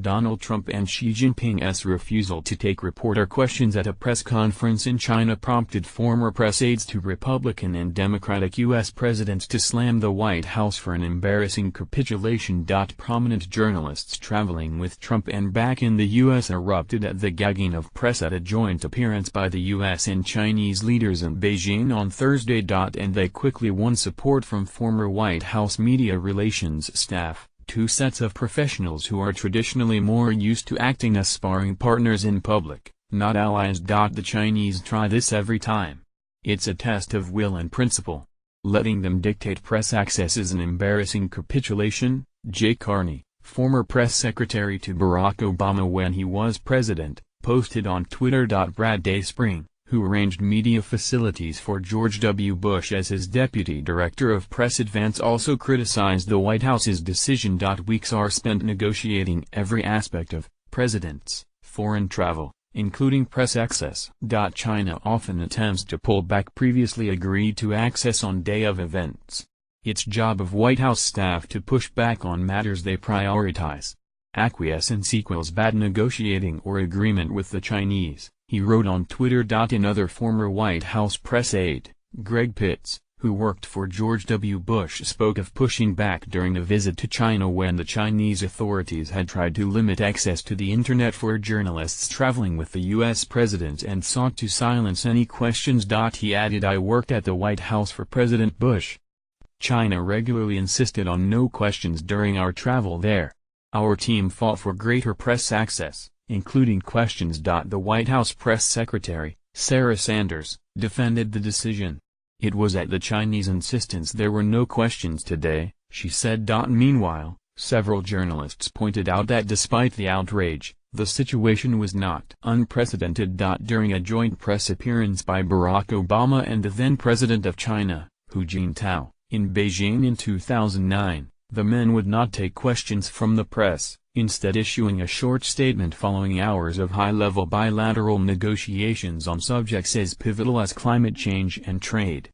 Donald Trump and Xi Jinping's refusal to take reporter questions at a press conference in China prompted former press aides to Republican and Democratic U.S. presidents to slam the White House for an embarrassing capitulation. Prominent journalists traveling with Trump and back in the U.S. erupted at the gagging of press at a joint appearance by the U.S. and Chinese leaders in Beijing on Thursday. And they quickly won support from former White House media relations staff, two sets of professionals who are traditionally more used to acting as sparring partners in public, not allies. The Chinese try this every time. It's a test of will and principle. Letting them dictate press access is an embarrassing capitulation, Jay Carney, former press secretary to Barack Obama when he was president, posted on Twitter. Brad Dayspring, who arranged media facilities for George W. Bush as his deputy director of press advance, also criticized the White House's decision. Weeks are spent negotiating every aspect of president's foreign travel, including press access. China often attempts to pull back previously agreed to access on day of events. It's job of White House staff to push back on matters they prioritize. Acquiescence equals bad negotiating or agreement with the Chinese, he wrote on Twitter. Another former White House press aide, Greg Pitts, who worked for George W. Bush, spoke of pushing back during a visit to China when the Chinese authorities had tried to limit access to the internet for journalists traveling with the U.S. president and sought to silence any questions. He added, "I worked at the White House for President Bush. China regularly insisted on no questions during our travel there. Our team fought for greater press access, including questions." The White House press secretary, Sarah Sanders, defended the decision. "It was at the Chinese insistence there were no questions today," she said. Meanwhile, several journalists pointed out that despite the outrage, the situation was not unprecedented. During a joint press appearance by Barack Obama and the then president of China, Hu Jintao, in Beijing in 2009, the men would not take questions from the press, instead issuing a short statement following hours of high-level bilateral negotiations on subjects as pivotal as climate change and trade.